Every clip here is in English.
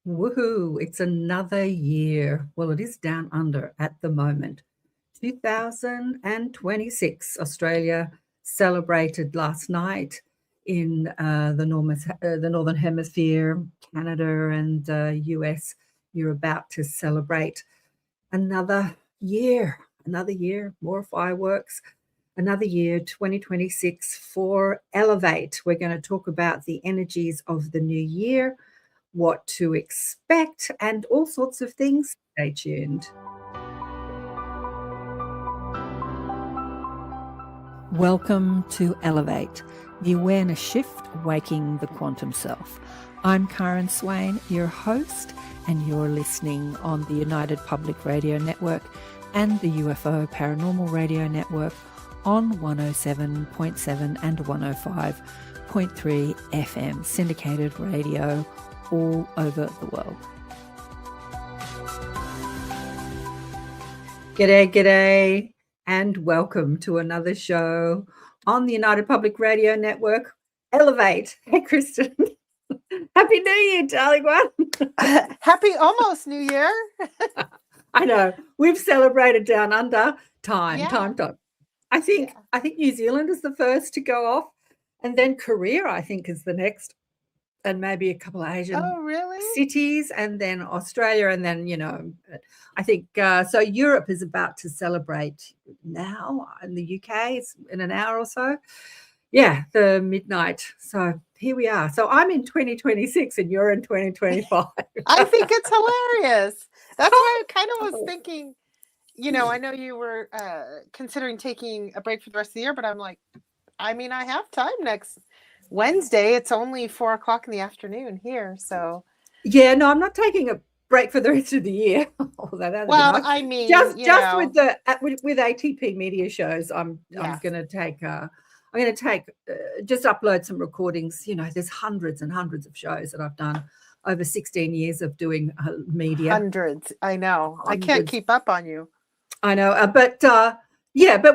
Woohoo! It's another year. Well, it is down under at the moment. 2026. Australia celebrated last night in the Northern Hemisphere. Canada and US, you're about to celebrate another year, more fireworks, another year, 2026 for Elevate. We're going to talk about the energies of the new year, what to expect, and all sorts of things. Stay tuned. Welcome to Elevate, the awareness shift, waking the quantum self. I'm KAren Swain, your host, and you're listening on the United Public Radio Network and the UFO Paranormal Radio Network on 107.7 and 105.3 FM, syndicated radio all over the world. G'day, and welcome to another show on the United Public Radio Network, Elevate. Hey, Kristin. Happy New Year, darling one. Happy almost New Year. I know. We've celebrated down under time. I think New Zealand is the first to go off, and then Korea, I think, is the next, and maybe a couple of Asian cities, and then Australia, and then, I think so Europe is about to celebrate now, in the UK it's in an hour or so. Yeah, the midnight. So here we are. So I'm in 2026 and you're in 2025. I think it's hilarious. That's why I kind of was thinking, I know you were considering taking a break for the rest of the year, but I'm like, I have time next Wednesday. It's only 4:00 in the afternoon here. So yeah, no, I'm not taking a break for the rest of the year. Just with ATP media shows, I'm going to take just upload some recordings. There's hundreds and hundreds of shows that I've done over 16 years of doing media. Hundreds. I know. I can't keep up on you. I know. But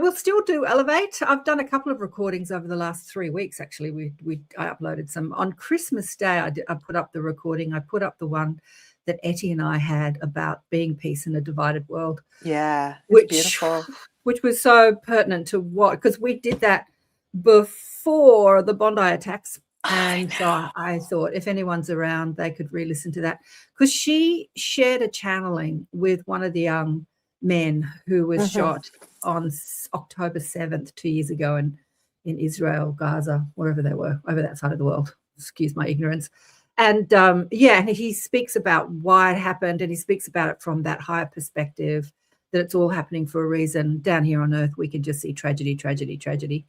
we'll still do Elevate. I've done a couple of recordings over the last 3 weeks, actually. I uploaded some. On Christmas Day, I put up the recording. I put up the one that Etty and I had about being peace in a divided world. Yeah, beautiful. Which was so pertinent to because we did that before the Bondi attacks. And so I thought if anyone's around, they could re-listen to that. Because she shared a channeling with one of the young men who was shot on October 7th, 2 years ago in Israel, Gaza, wherever they were, over that side of the world. Excuse my ignorance. And and he speaks about why it happened, and he speaks about it from that higher perspective, that it's all happening for a reason. Down here on Earth, we can just see tragedy, tragedy, tragedy.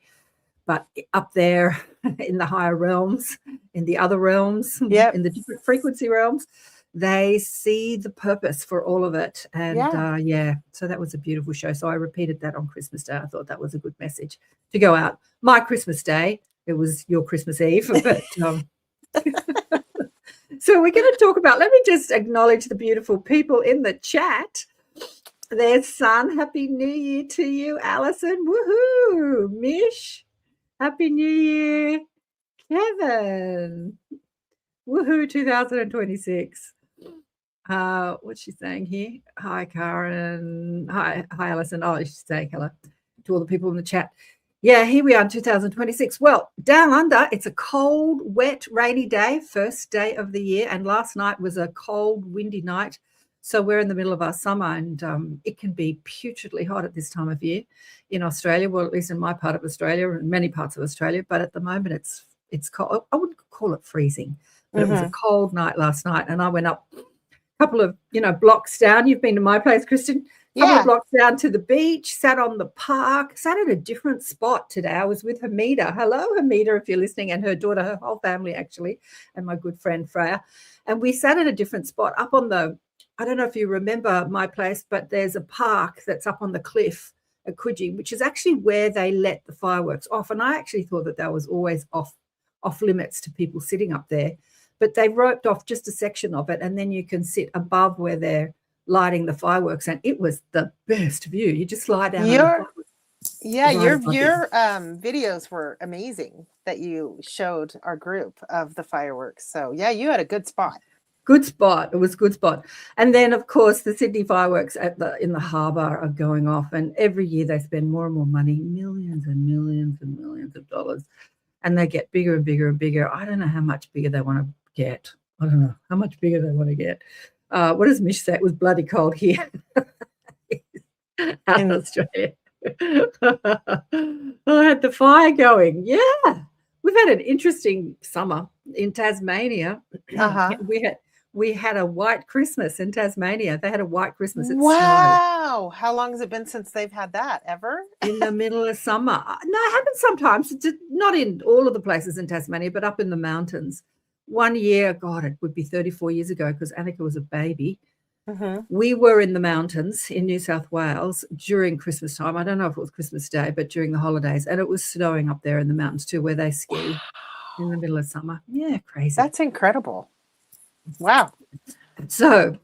But up there in the higher realms, in the other realms, in the different frequency realms, they see the purpose for all of it. And so that was a beautiful show. So I repeated that on Christmas Day. I thought that was a good message to go out. My Christmas Day, it was your Christmas Eve. But so we're going to talk about, let me just acknowledge the beautiful people in the chat. There's Son, Happy New Year to you. Alison, woohoo. Mish, Happy New Year. Kevin, woohoo, 2026. What's she saying here? Hi, Karen. Hi, Alison. Oh, she's saying hello to all the people in the chat. Yeah, here we are in 2026. Well, down under, it's a cold, wet, rainy day, first day of the year. And last night was a cold, windy night. So we're in the middle of our summer, and it can be putridly hot at this time of year in Australia. Well, at least in my part of Australia and many parts of Australia. But at the moment, it's cold. I wouldn't call it freezing, but it was a cold night last night. And I went up a couple of, blocks down. You've been to my place, Kristin. Couple of blocks down to the beach, sat on the park, sat at a different spot today. I was with Hamida. Hello, Hamida, if you're listening, and her daughter, her whole family, actually, and my good friend, Freya. And we sat at a different spot up on I don't know if you remember my place, but there's a park that's up on the cliff at Coogee, which is actually where they let the fireworks off. And I actually thought that was always off limits to people sitting up there. But they roped off just a section of it, and then you can sit above where they're lighting the fireworks, and it was the best view. You just lie down. Your videos were amazing that you showed our group of the fireworks. So yeah, you had a good spot. good spot. It was a good spot. And then, of course, the Sydney fireworks in the harbour are going off, and every year they spend more and more money, millions and millions and millions of dollars, and they get bigger and bigger and bigger. I don't know how much bigger they want to get. I don't know how much bigger they want to get. What does Mish say? It was bloody cold here out in Australia. I had the fire going. Yeah. We've had an interesting summer in Tasmania. We had a white Christmas in Tasmania. They had a white Christmas. It wow. How long has it been since they've had that? Ever? In the middle of summer. No, it happens sometimes. Not in all of the places in Tasmania, but up in the mountains. One year, God, it would be 34 years ago because Annika was a baby. We were in the mountains in New South Wales during Christmas time. I don't know if it was Christmas Day, but during the holidays. And it was snowing up there in the mountains too, where they ski in the middle of summer. Yeah, crazy. That's incredible. Wow. So,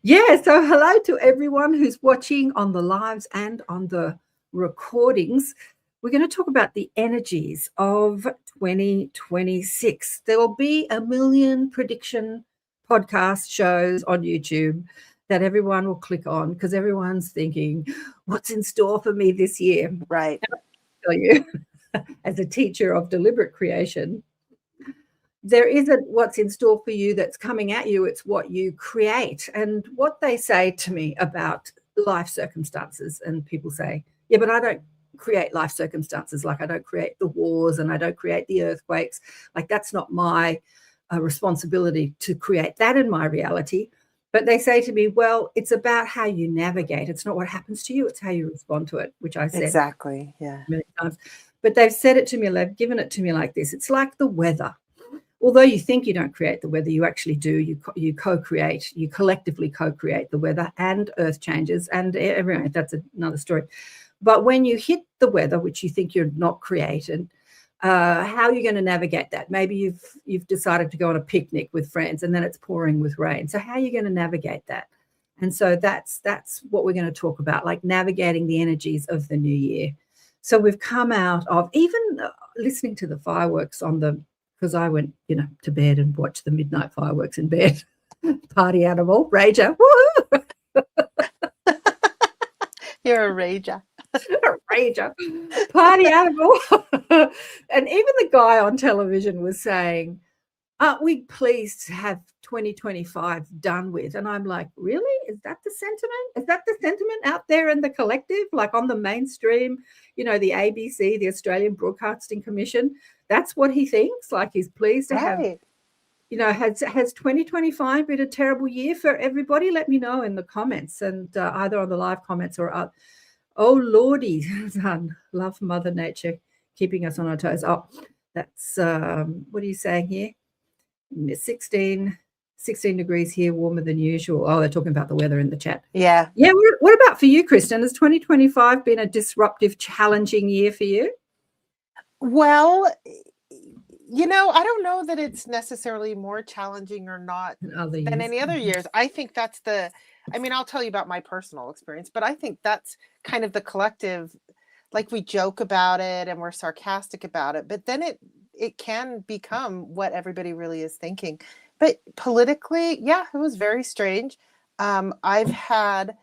yeah, so hello to everyone who's watching on the lives and on the recordings. We're going to talk about the energies of 2026. There will be a million prediction podcast shows on YouTube that everyone will click on because everyone's thinking, what's in store for me this year? Right. And I'll tell you, as a teacher of deliberate creation, there isn't what's in store for you that's coming at you. It's what you create. And what they say to me about life circumstances, and people say, yeah, but I don't create life circumstances. Like I don't create the wars and I don't create the earthquakes. Like that's not my responsibility to create that in my reality. But they say to me, well, it's about how you navigate. It's not what happens to you. It's how you respond to it, which I said exactly, yeah, many times. But they've said it to me, they've given it to me like this. It's like the weather. Although you think you don't create the weather, you actually do. You co-create, you collectively co-create the weather and earth changes and everything. That's another story. But when you hit the weather, which you think you're not created, how are you going to navigate that? Maybe you've decided to go on a picnic with friends and then it's pouring with rain. So how are you going to navigate that? And so that's what we're going to talk about, like navigating the energies of the new year. So we've come out of even listening to the fireworks because I went, to bed and watched the midnight fireworks in bed. Party animal, rager. Woo! You're a rager. Rager, party animal. And even the guy on television was saying, aren't we pleased to have 2025 done with? And I'm like, really? Is that the sentiment? Is that the sentiment out there in the collective, like on the mainstream, the ABC, the Australian Broadcasting Commission? That's what he thinks, like he's pleased to have, has 2025 been a terrible year for everybody? Let me know in the comments, and either on the live comments or oh, Lordy, love Mother Nature keeping us on our toes. Oh, that's, what are you saying here? 16 degrees here, warmer than usual. Oh, they're talking about the weather in the chat. Yeah. Yeah, what about for you, Kristin? Has 2025 been a disruptive, challenging year for you? Well, I don't know that it's necessarily more challenging or not than any other years. I think that's I'll tell you about my personal experience, but I think that's kind of the collective, like we joke about it and we're sarcastic about it, but then it can become what everybody really is thinking. But politically, yeah, it was very strange. I've had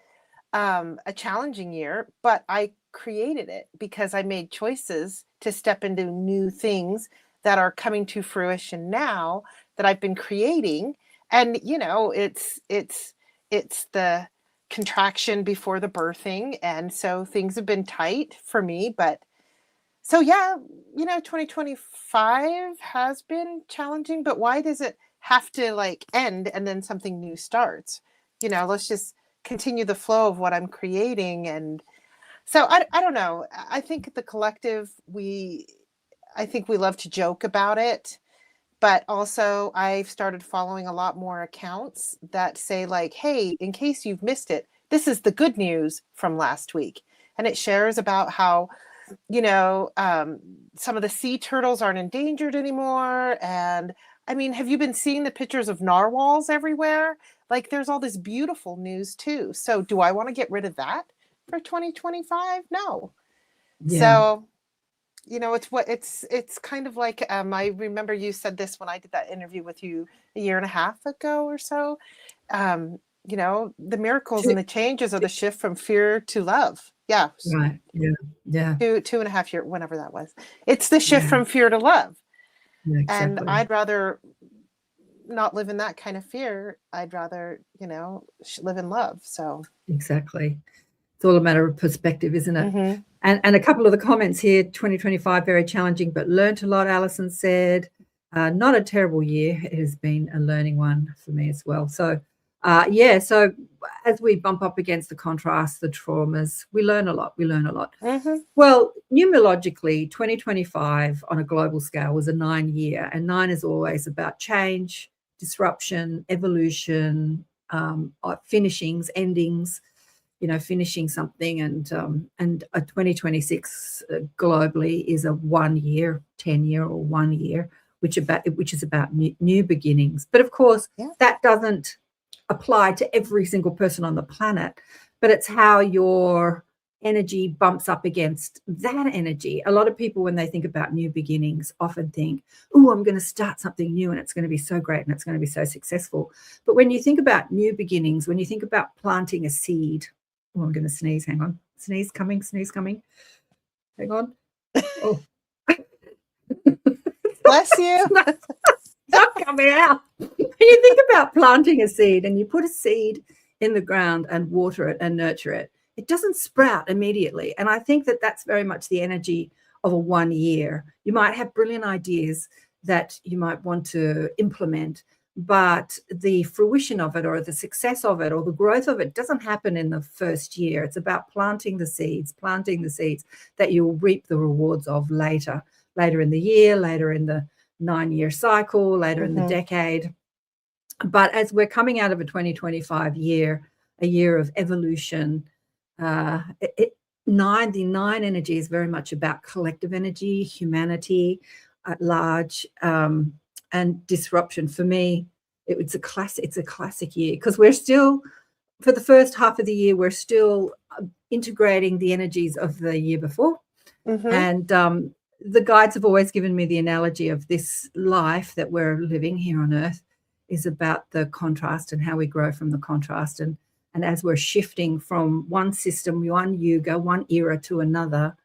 a challenging year, but I created it because I made choices to step into new things that are coming to fruition now that I've been creating. And, it's the contraction before the birthing. And so things have been tight for me. But so, yeah, 2025 has been challenging. But why does it have to end and then something new starts? Let's just continue the flow of what I'm creating. And so I don't know. I think the collective, I think we love to joke about it. But also I've started following a lot more accounts that say hey, in case you've missed it, this is the good news from last week. And it shares about how, some of the sea turtles aren't endangered anymore. And have you been seeing the pictures of narwhals everywhere? There's all this beautiful news too. So do I want to get rid of that for 2025? No. Yeah. So it's kind of like, I remember you said this when I did that interview with you a year and a half ago or so. You know, the miracles and the changes are the shift from fear to love. Yeah. Right. Yeah. 2.5 years, whenever that was. It's the shift Yeah. from fear to love. Yeah, And exactly. I'd rather not live in that kind of fear. I'd rather, live in love. So exactly. It's all a matter of perspective, isn't it? Mhm. And a couple of the comments here, 2025, very challenging, but learned a lot, Alison said. Not a terrible year. It has been a learning one for me as well. So, so as we bump up against the contrasts, the traumas, we learn a lot. Mhm. Well, numerologically, 2025 on a global scale was a 9-year, and 9 is always about change, disruption, evolution, finishings, endings, finishing something, and a 2026 globally is a 1-year, 10-year, or 1 year, which is about new beginnings. But of course, that doesn't apply to every single person on the planet, but it's how your energy bumps up against that energy. A lot of people, when they think about new beginnings, often think, oh, I'm going to start something new and it's going to be so great and it's going to be so successful. But when you think about new beginnings, when you think about planting a seed, oh, I'm going to sneeze. Hang on. Sneeze coming. Hang on. Oh. Bless you. Not coming out. When you think about planting a seed and you put a seed in the ground and water it and nurture it, it doesn't sprout immediately. And I think that that's very much the energy of a 1 year. You might have brilliant ideas that you might want to implement, but the fruition of it, or the success of it, or the growth of it doesn't happen in the first year. It's about planting the seeds that you'll reap the rewards of later in the year, later in the 9-year cycle, later in the decade. But as we're coming out of a 2025 year, a year of evolution, the 9 energy is very much about collective energy, humanity at large, and disruption. For me, it's a classic year, because we're still, for the first half of the year, we're still integrating the energies of the year before. And the guides have always given me the analogy of this life that we're living here on Earth is about the contrast and how we grow from the contrast. And as we're shifting from one system, one yuga, one era to another,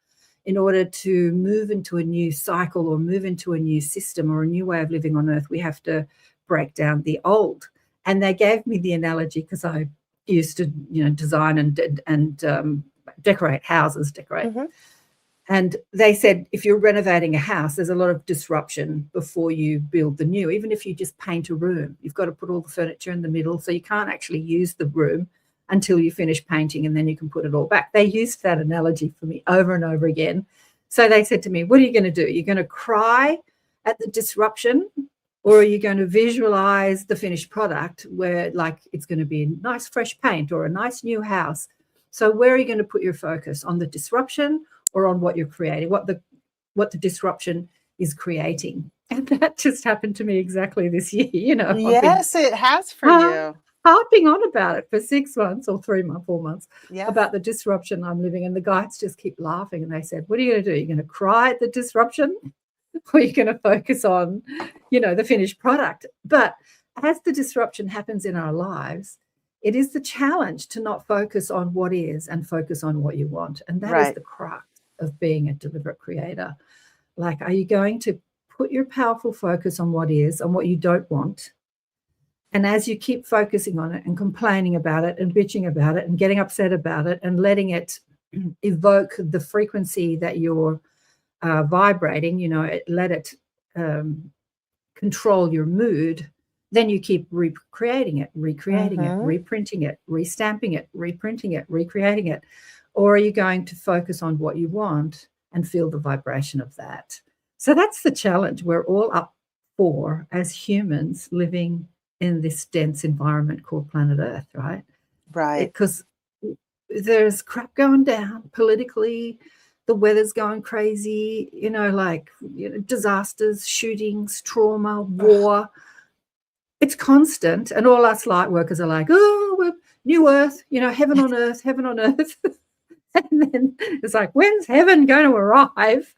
in order to move into a new cycle or move into a new system or a new way of living on Earth, we have to break down the old. And they gave me the analogy because I used to, design and decorate houses, And they said, if you're renovating a house, there's a lot of disruption before you build the new. Even if you just paint a room, you've got to put all the furniture in the middle, so you can't actually use the room until you finish painting, and then you can put it all back. They used that analogy for me over and over again. So they said to me, what are you going to do? You're going to cry at the disruption, or are you going to visualize the finished product where, like, it's going to be a nice fresh paint or a nice new house? So where are you going to put your focus? On the disruption or on what you're creating, what the disruption is creating? And that just happened to me exactly this year. Yes, it has for you. Harping on about it for 6 months or 3 months, 4 months, Yes. about the disruption I'm living in. The guides just keep laughing, and they said, what are you going to do? You're going to cry at the disruption, or you're going to focus on, the finished product? But as the disruption happens in our lives, it is the challenge to not focus on what is and focus on what you want. And that is the crux of being a deliberate creator. Like, are you going to put your powerful focus on what is, on what you don't want? And as you keep focusing on it and complaining about it and bitching about it and getting upset about it and letting it evoke the frequency that you're vibrating, let it control your mood, then you keep recreating it, reprinting it, restamping it, reprinting it, recreating it. Or are you going to focus on what you want and feel the vibration of that? So that's the challenge we're all up for as humans living in this dense environment called planet Earth, right? Right. Because there's crap going down politically, the weather's going crazy, disasters, shootings, trauma, war. It's constant. And all us light workers are like, oh, we're new Earth, heaven on earth. And then it's like, when's heaven going to arrive?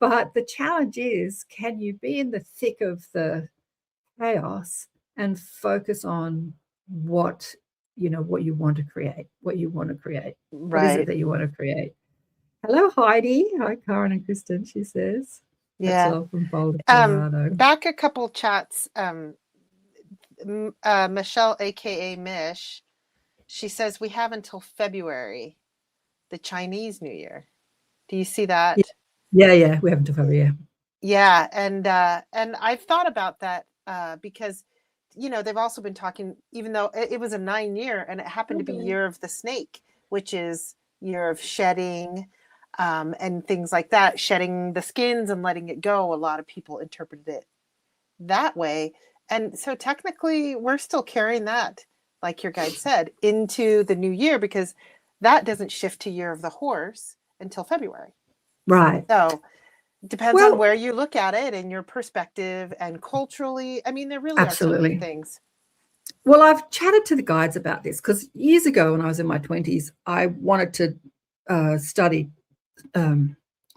But the challenge is, can you be in the thick of the chaos and focus on what you want to create, What is it Right. that you want to create? Hello, Heidi. Hi, Karen and Kristin, she says. That's Yeah. all from Boulder, Colorado. Back a couple chats. Michelle, aka Mish, she says we have until February, the Chinese New Year. Do you see that? Yeah, we have until February. Yeah, and I've thought about that because they've also been talking, even though it was a 9-year and it happened to be Year of the Snake, which is year of shedding and things like that, shedding the skins and letting it go. A lot of people interpreted it that way. And so technically we're still carrying that, like your guide said, into the new year, because that doesn't shift to Year of the Horse until February. Right. So it depends on where you look at it and your perspective and culturally. I mean, there really are so many things. Well, I've chatted to the guides about this because years ago when I was in my 20s, I wanted to study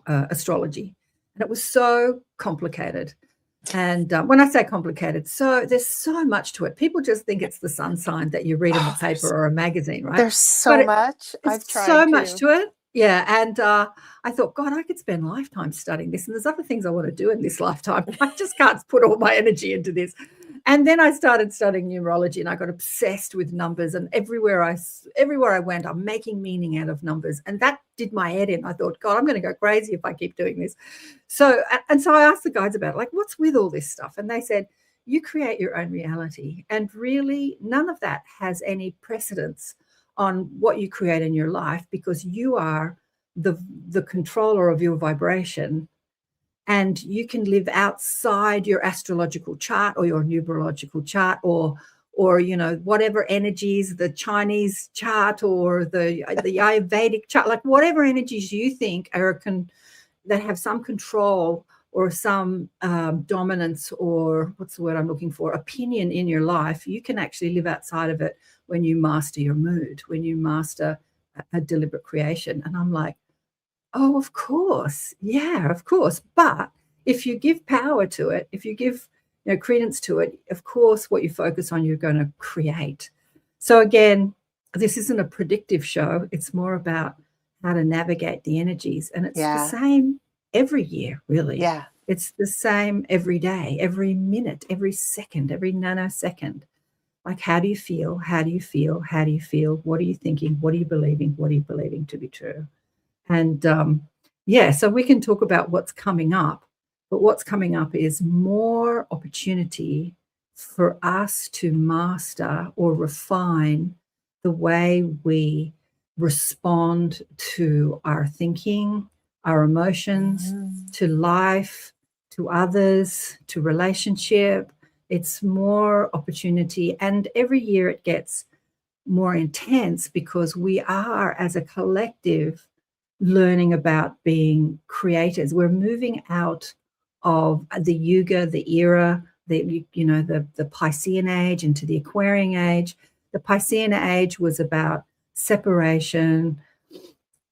astrology, and it was so complicated. And when I say complicated, so there's so much to it. People just think it's the sun sign that you read in the paper or a magazine, right? There's so much. I've tried so much to it. Yeah. And I thought, God, I could spend lifetime studying this. And there's other things I want to do in this lifetime. I just can't put all my energy into this. And then I started studying numerology, and I got obsessed with numbers. And everywhere I went, I'm making meaning out of numbers. And that did my head in. I thought, God, I'm going to go crazy if I keep doing this. So I asked the guides about, like, what's with all this stuff? And they said, you create your own reality. And really, none of that has any precedence on what you create in your life, because you are the controller of your vibration. And you can live outside your astrological chart or your numerological chart or whatever energies, the Chinese chart or the Ayurvedic chart, like whatever energies you think that have some control or some dominance, or what's the word I'm looking for, opinion in your life. You can actually live outside of it when you master your mood, when you master a deliberate creation. And I'm like, oh, of course. Yeah, of course. But if you give power to it, if you give credence to it, of course, what you focus on, you're going to create. So again, this isn't a predictive show. It's more about how to navigate the energies. And it's the same every year, really. Yeah. It's the same every day, every minute, every second, every nanosecond. Like, how do you feel? How do you feel? How do you feel? What are you thinking? What are you believing? What are you believing to be true? And so we can talk about what's coming up, but what's coming up is more opportunity for us to master or refine the way we respond to our thinking, our emotions, to life, to others, to relationship. It's more opportunity. And every year it gets more intense because we are, as a collective, learning about being creators. We're moving out of the Yuga, the era, the Piscean age into the Aquarian age. The Piscean age was about separation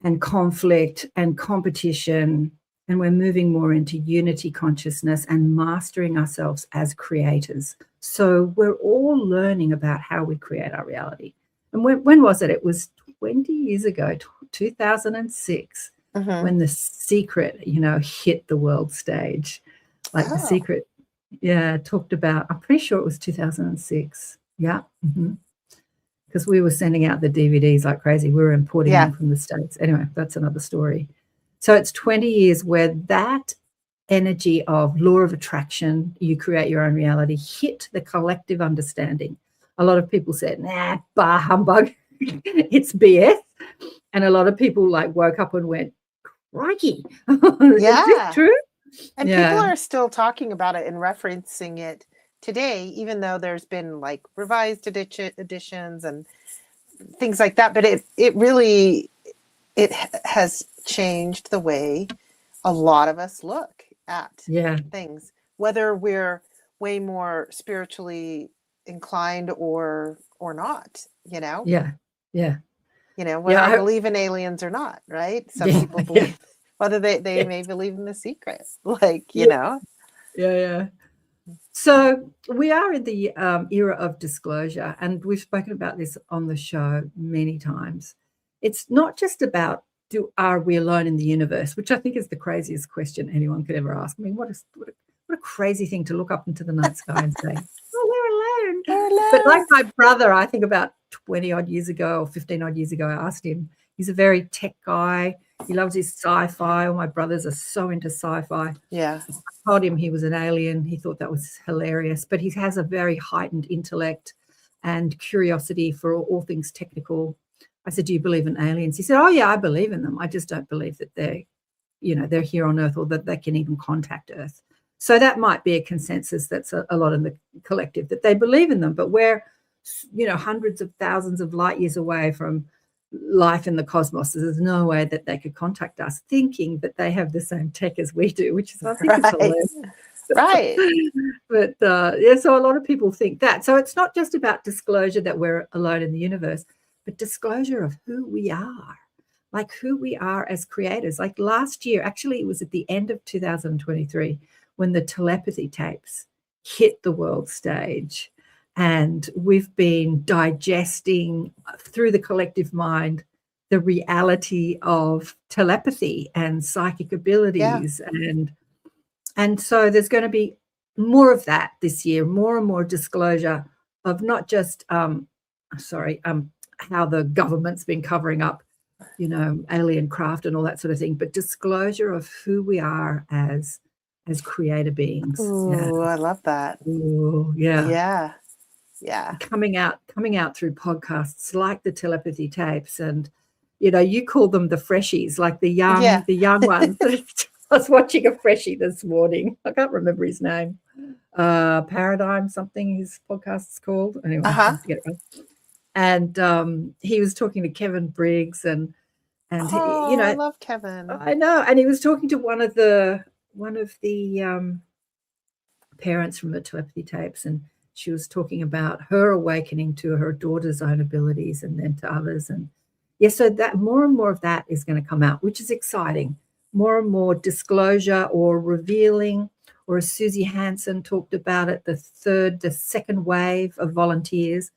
and conflict and competition, and we're moving more into unity consciousness and mastering ourselves as creators. So we're all learning about how we create our reality. And when was it? It was 20 years ago, 2006, when The Secret, hit the world stage. Like The Secret, talked about, I'm pretty sure it was 2006. Yeah. Because we were sending out the DVDs like crazy. We were importing them from the States. Anyway, that's another story. So it's 20 years where that energy of law of attraction, you create your own reality, hit the collective understanding. A lot of people said, nah, bah humbug, it's BS. And a lot of people woke up and went, crikey, is this true? And people are still talking about it and referencing it today, even though there's been revised editions and things like that. But it really has changed the way a lot of us look at things, whether we're way more spiritually inclined or not, whether I believe in aliens or not, right? Some people believe, whether they may believe in The Secret, So we are in the era of disclosure, and we've spoken about this on the show many times. It's not just about are we alone in the universe, which I think is the craziest question anyone could ever ask. I mean, what a crazy thing to look up into the night sky and say, "Oh, we're alone." We're alone. But like my brother, I think about 20 odd years ago or 15 odd years ago, I asked him. He's a very tech guy. He loves his sci-fi. All my brothers are so into sci-fi. Yeah. I told him he was an alien. He thought that was hilarious, but he has a very heightened intellect and curiosity for all things technical. I said, "Do you believe in aliens?" He said, "Oh yeah, I believe in them. I just don't believe that they're here on Earth or that they can even contact Earth." So that might be a consensus that's a lot in the collective, that they believe in them, but we're, hundreds of thousands of light years away from life in the cosmos. There's no way that they could contact us, thinking that they have the same tech as we do, which is, I think, is hilarious. Right. But so a lot of people think that. So it's not just about disclosure that we're alone in the universe, but disclosure of who we are, like who we are as creators. Like last year, actually, it was at the end of 2023 when the telepathy tapes hit the world stage. And we've been digesting through the collective mind the reality of telepathy and psychic abilities. Yeah. And so there's going to be more of that this year, more and more disclosure of not just, how the government's been covering up, alien craft and all that sort of thing, but disclosure of who we are as creator beings. Ooh, yeah. I love that. Ooh, yeah. Yeah. Yeah. Coming out through podcasts like the telepathy tapes, and you call them the freshies, like the young ones. I was watching a freshie this morning. I can't remember his name. Paradigm something his podcast's called. Anyway, I forget it right. And he was talking to Kevin Briggs, and I love Kevin. I know, and he was talking to one of the parents from the telepathy tapes, and she was talking about her awakening to her daughter's own abilities and then to others. And so that more and more of that is going to come out, which is exciting. More and more disclosure or revealing, or as Susie Hansen talked about it, the second wave of volunteers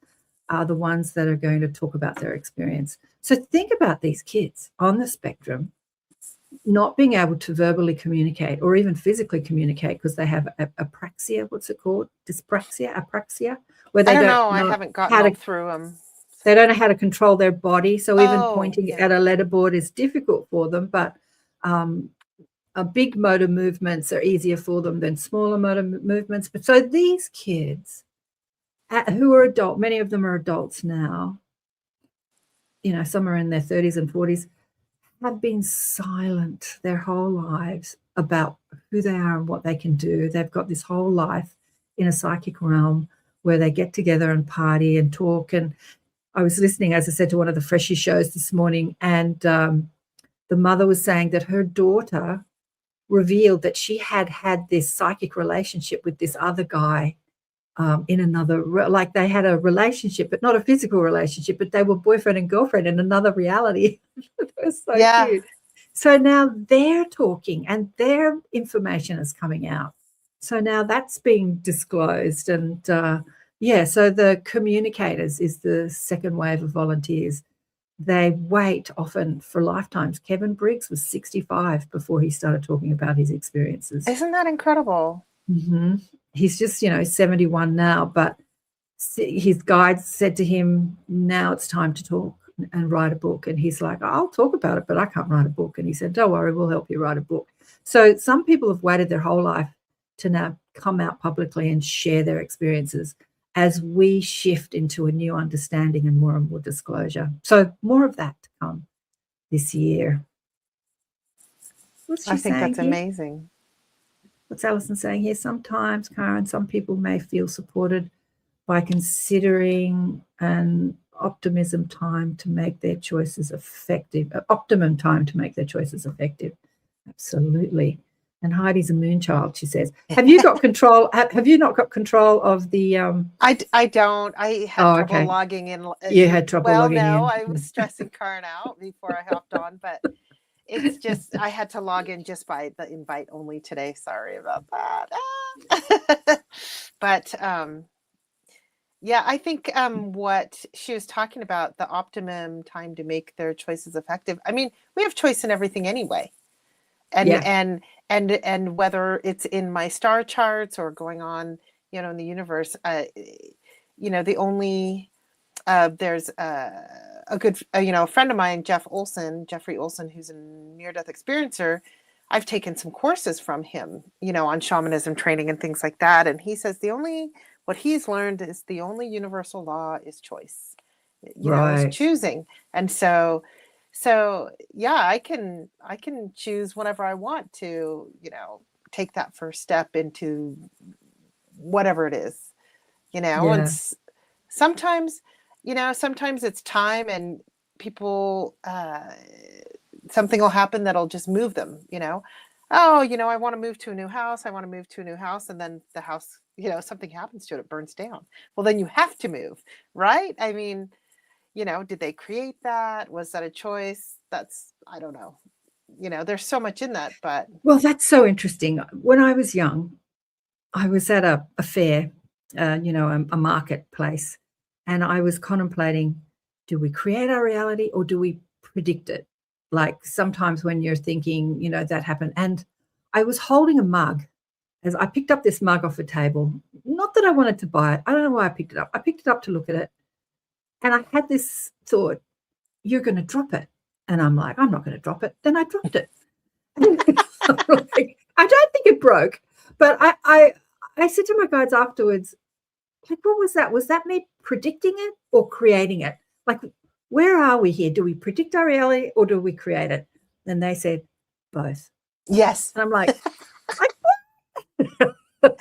are the ones that are going to talk about their experience. So think about these kids on the spectrum not being able to verbally communicate or even physically communicate because they have apraxia. What's it called? Apraxia? Where they I don't know. I haven't gotten through them. They don't know how to control their body. So even pointing at a letterboard is difficult for them, but big motor movements are easier for them than smaller motor movements. But so these kids who are adult, many of them are adults now, some are in their 30s and 40s, have been silent their whole lives about who they are and what they can do. They've got this whole life in a psychic realm where they get together and party and talk. And I was listening, as I said, to one of the Freshie shows this morning, and the mother was saying that her daughter revealed that she had this psychic relationship with this other guy in another, like they had a relationship, but not a physical relationship, but they were boyfriend and girlfriend in another reality. It was so cute. So now they're talking and their information is coming out. So now that's being disclosed. And so the communicators is the second wave of volunteers. They wait often for lifetimes. Kevin Briggs was 65 before he started talking about his experiences. Isn't that incredible? Mm-hmm. He's just, 71 now, but his guides said to him, now it's time to talk and write a book. And he's like, I'll talk about it, but I can't write a book. And he said, don't worry, we'll help you write a book. So some people have waited their whole life to now come out publicly and share their experiences as we shift into a new understanding and more disclosure. So more of that to come this year. I think that's amazing. What's Alison saying here? Sometimes, Karen, some people may feel supported by considering an optimum time to make their choices effective. Absolutely. And Heidi's a moon child, she says. Have you got control? Have you not got control of the... I don't. I had trouble logging in. You had trouble logging in. Well, no, I was stressing Karen out before I hopped on, but it's just, I had to log in just by the invite only today. Sorry about that. But yeah, I think what she was talking about, the optimum time to make their choices effective. I mean, we have choice in everything anyway. And whether it's in my star charts or going on, in the universe, the only there's a good, a friend of mine, Jeffrey Olson, who's a near-death experiencer. I've taken some courses from him, on shamanism training and things like that. And he says what he's learned is the only universal law is choice, is choosing. And so yeah, I can choose whenever I want to, take that first step into whatever it is, and sometimes it's time, and people, something will happen that'll just move them, I want to move to a new house. And then the house, something happens to it, it burns down. Well, then you have to move, right? I mean, did they create that? Was that a choice? I don't know. There's so much in that, but. Well, that's so interesting. When I was young, I was at a fair, a marketplace, and I was contemplating, do we create our reality or do we predict it? Like sometimes when you're thinking, that happened. And I was holding a mug as I picked up this mug off a table. Not that I wanted to buy it. I don't know why I picked it up. I picked it up to look at it. And I had this thought, you're going to drop it. And I'm like, I'm not going to drop it. Then I dropped it. I don't think it broke. But I said to my guides afterwards, like, what was that? Was that me predicting it or creating it? Like, where are we here? Do we predict our reality or do we create it? And they said, both. Yes. And I'm like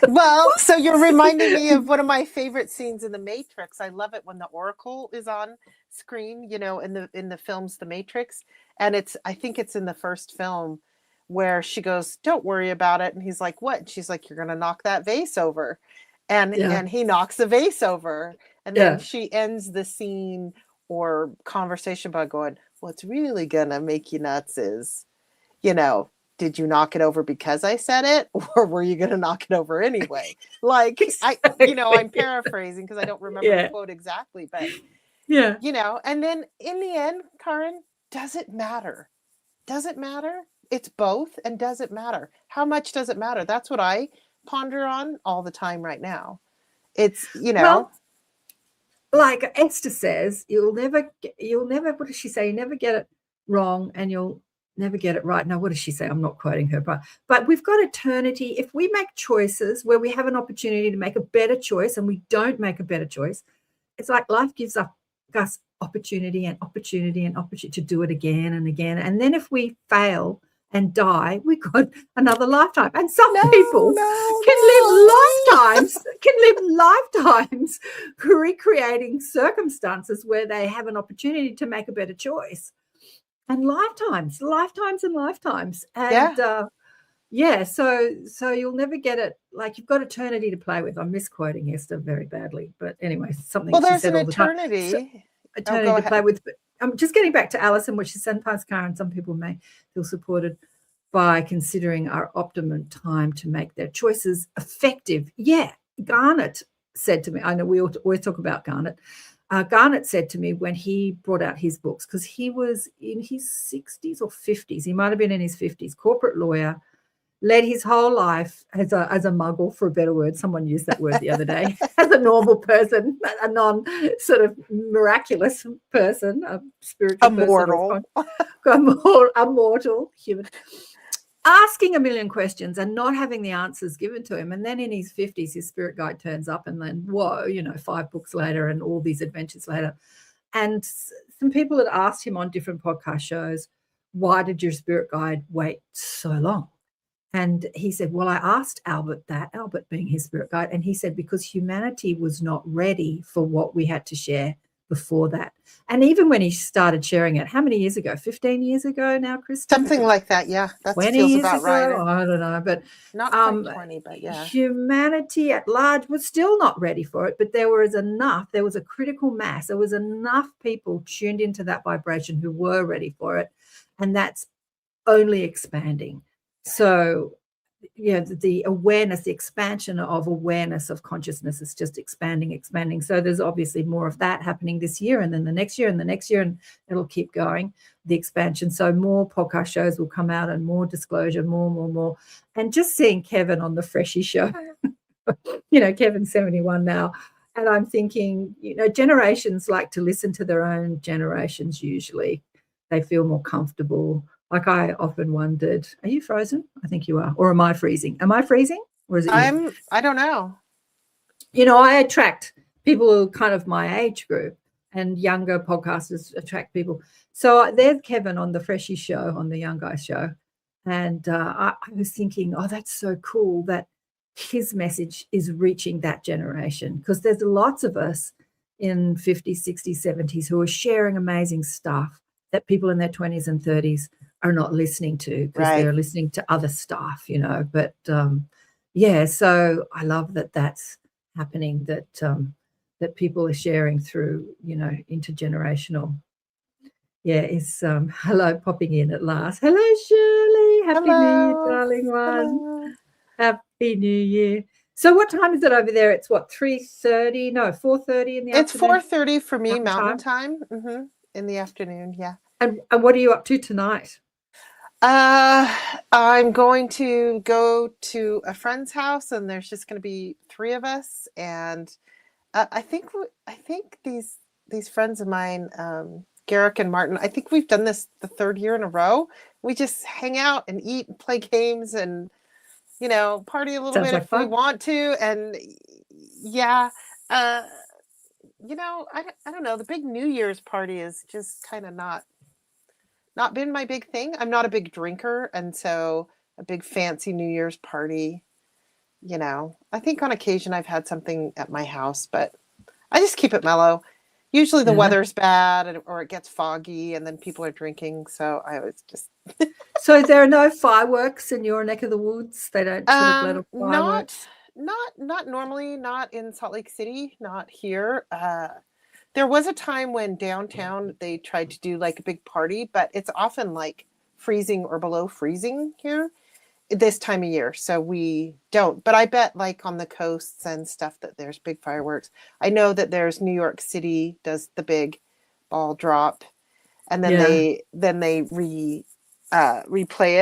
well, so you're reminding me of one of my favorite scenes in The Matrix. I love it when the Oracle is on screen, in the films The Matrix. And I think it's in the first film where she goes, don't worry about it. And he's like, what? And she's like, you're going to knock that vase over. And he knocks the vase over. And then she ends the scene or conversation by going, what's really going to make you nuts is, did you knock it over because I said it, or were you going to knock it over anyway? Like, I'm paraphrasing because I don't remember the quote exactly, but and then in the end, Karen, does it matter? Does it matter? It's both. And does it matter? How much does it matter? That's what I ponder on all the time right now. It's, well, like Esther says, you'll never, what does she say? You never get it wrong and you'll never get it right. Now, what does she say? I'm not quoting her, but we've got eternity. If we make choices where we have an opportunity to make a better choice and we don't make a better choice, it's like life gives us opportunity and opportunity and opportunity to do it again and again. And then if we fail and die, we got another lifetime. And some people can live lifetimes recreating circumstances where they have an opportunity to make a better choice. And lifetimes. And so you'll never get it. Like, you've got eternity to play with. I'm misquoting Esther very badly, but anyway, something she said all the time. Eternity to play with. But I'm just getting back to Alison, which is sometimes, Karen, some people may feel supported by considering our optimum time to make their choices effective. Yeah, Garnet said to me, I know we always talk about Garnet. Garnet said to me when he brought out his books, because he was in his 60s or 50s, he might have been in his 50s, corporate lawyer, led his whole life as a muggle, for a better word. Someone used that word the other day. As a normal person, a non sort of miraculous person, a spiritual person, a mortal human, asking a million questions and not having the answers given to him. And then in his 50s, his spirit guide turns up, and then, whoa, 5 books later and all these adventures later. And some people had asked him on different podcast shows, why did your spirit guide wait so long? And he said, well, I asked Albert that, Albert being his spirit guide, and he said, because humanity was not ready for what we had to share before that. And even when he started sharing it, how many years ago? 15 years ago now, Kristin? Something like that, yeah. That feels about right. I don't know, but not quite 20, but yeah. Humanity at large was still not ready for it, but there was a critical mass. There was enough people tuned into that vibration who were ready for it. And that's only expanding. So, the awareness, the expansion of awareness of consciousness is just expanding. So there's obviously more of that happening this year, and then the next year, and the next year, and it'll keep going, the expansion. So more podcast shows will come out, and more disclosure, more. And just seeing Kevin on the Freshie show, Kevin's 71 now. And I'm thinking, generations like to listen to their own generations usually. They feel more comfortable. Like I often wondered, are you frozen? I think you are. Or am I freezing? Am I freezing? Or is it you? I don't know. I attract people who are kind of my age group, and younger podcasters attract people. So there's Kevin on the Freshie show, on the Young Guy show. And I was thinking, that's so cool that his message is reaching that generation, because there's lots of us in 50s, 60s, 70s who are sharing amazing stuff that people in their 20s and 30s are not listening to, because they're listening to other stuff, But so I love that that's happening, that people are sharing through, intergenerational. Yeah, it's hello popping in at last. Hello, Shirley. Happy New Year, darling one. Hello. Happy New Year. So what time is it over there? It's what, 3:30? No, 4:30 in the afternoon? It's 4:30 for me, Mountain time, in the afternoon, yeah. And what are you up to tonight? I'm going to go to a friend's house, and there's just going to be 3 of us. And I think these friends of mine, Garrick and Martin, I think we've done this the 3rd year in a row. We just hang out and eat and play games and, party a little bit if we want to. And I don't know. The big New Year's party is just kind of not been my big thing. I'm not a big drinker, and so a big fancy New Year's party, I think on occasion I've had something at my house, but I just keep it mellow. Usually the weather's bad, or it gets foggy, and then people are drinking, so I always just... So there are no fireworks in your neck of the woods? They don't sort of let off fireworks? Not normally, not in Salt Lake City, not here. There was a time when downtown they tried to do like a big party, but it's often like freezing or below freezing here this time of year. So we don't. But I bet like on the coasts and stuff that there's big fireworks. I know that there's New York City does the big ball drop, and then they replay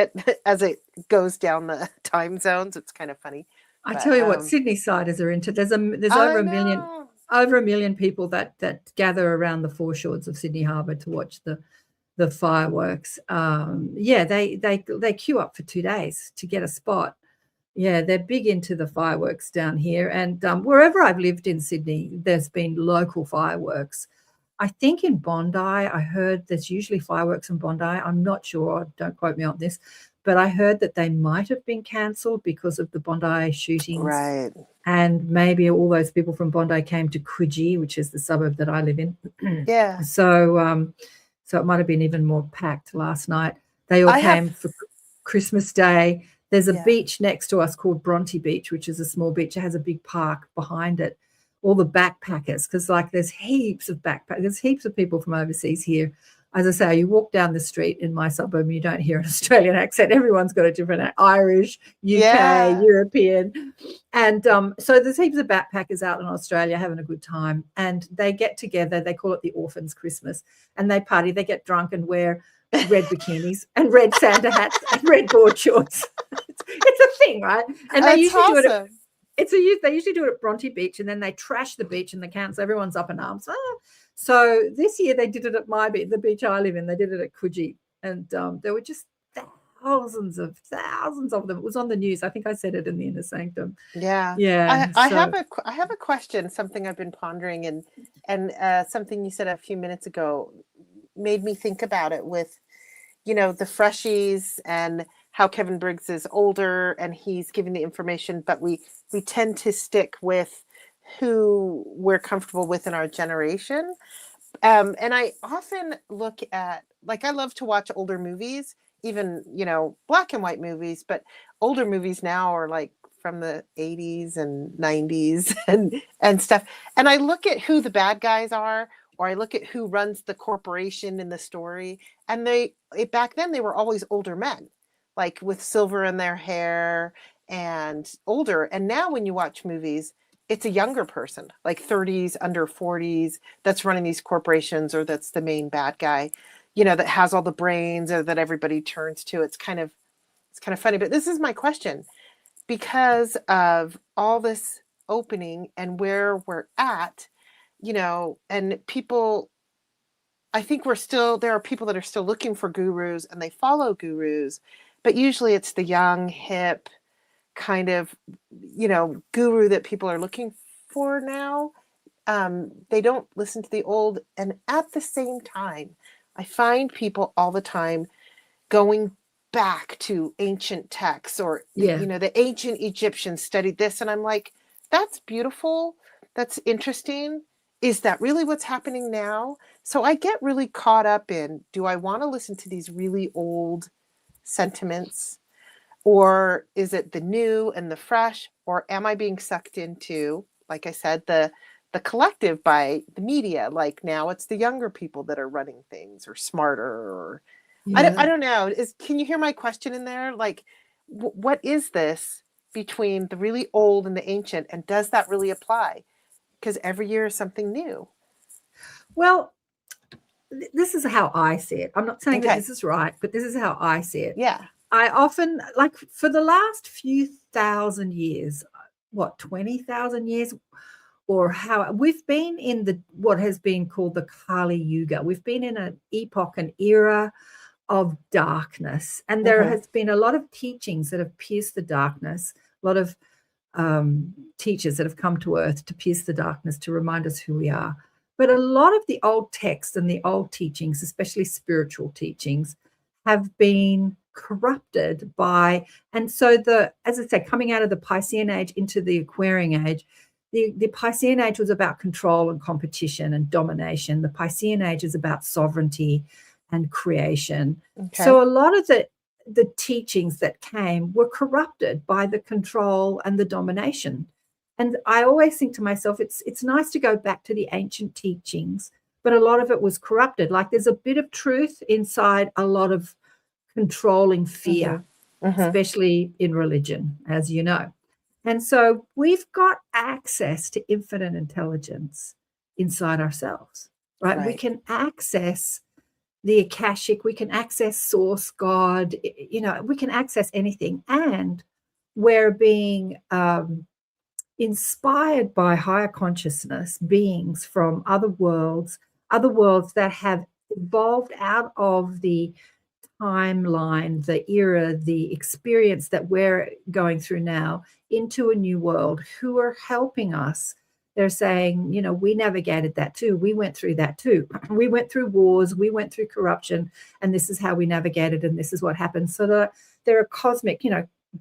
it as it goes down the time zones. It's kind of funny. I tell you what, Sydney siders are into. There's over a million people that gather around the foreshores of Sydney Harbour to watch the fireworks. They queue up for 2 days to get a spot. Yeah, they're big into the fireworks down here. And wherever I've lived in Sydney, there's been local fireworks. I think in Bondi, I heard there's usually fireworks in Bondi. I'm not sure. Don't quote me on this. But I heard that they might have been cancelled because of the Bondi shootings. Right. And maybe all those people from Bondi came to Coogee, which is the suburb that I live in. Yeah. So it might have been even more packed last night. They all came for Christmas Day. There's a beach next to us called Bronte Beach, which is a small beach. It has a big park behind it. All the backpackers, because there's heaps of backpackers. There's heaps of people from overseas here. As I say, you walk down the street in my suburb and you don't hear an Australian accent. Everyone's got a different Irish, UK, European. And so there's heaps of backpackers out in Australia having a good time. And they get together. They call it the Orphans Christmas. And they party. They get drunk and wear red bikinis and red Santa hats and red board shorts. It's a thing, right? And they usually do it. They usually do it at Bronte Beach, and then they trash the beach and the council. Everyone's up in arms. So this year they did it at the beach I live in. They did it at Coogee, and there were just thousands of them. It was on the news. I think I said it in the Inner Sanctum. Yeah. I have a question. Something I've been pondering, and something you said a few minutes ago made me think about it with, the freshies and how Kevin Briggs is older and he's giving the information, but we tend to stick with who we're comfortable with in our generation. And I often look at, I love to watch older movies, even, black and white movies, but older movies now are from the 80s and 90s and stuff. And I look at who the bad guys are, or I look at who runs the corporation in the story, and back then they were always older men, like with silver in their hair and older. And now when you watch movies, it's a younger person, like 30s, under 40s, that's running these corporations, or that's the main bad guy, that has all the brains, or that everybody turns to. It's kind of funny. But this is my question. Because of all this opening and where we're at, and people, I think there are people that are still looking for gurus, and they follow gurus, but usually it's the young, hip kind of, guru that people are looking for now. They don't listen to the old. And at the same time, I find people all the time going back to ancient texts, or the ancient Egyptians studied this, and I'm like, that's beautiful, that's interesting. Is that really what's happening now? So I get really caught up in, do I want to listen to these really old sentiments, or is it the new and the fresh, or am I being sucked into, like I said, the collective by the media? Like now it's the younger people that are running things, or smarter, or I don't know. Can you hear my question in there? Like, what is this between the really old and the ancient, and does that really apply? Because every year is something new. Well, this is how I see it. I'm not saying that this is right, but this is how I see it. Yeah. I often, like, for the last few thousand years, 20,000 years, or how we've been in what has been called the Kali Yuga. We've been in an epoch, an era of darkness, and there has been a lot of teachings that have pierced the darkness, a lot of teachers that have come to earth to pierce the darkness, to remind us who we are. But a lot of the old texts and the old teachings, especially spiritual teachings, have been corrupted by, and so as I say, coming out of the Piscean age into the Aquarian age, the Piscean age was about control and competition and domination. The Piscean age is about sovereignty and creation. Okay. So a lot of the teachings that came were corrupted by the control and the domination. And I always think to myself, it's nice to go back to the ancient teachings, but a lot of it was corrupted. Like there's a bit of truth inside a lot of controlling fear, especially in religion, as you know. And so we've got access to infinite intelligence inside ourselves, right? We can access the Akashic, we can access source, God, we can access anything. And we're being inspired by higher consciousness beings from other worlds that have evolved out of the timeline, the era, the experience that we're going through now, into a new world, who are helping us. They're saying, we navigated that too. We went through that too. We went through wars, we went through corruption, and this is how we navigated, and this is what happened. So there are cosmic,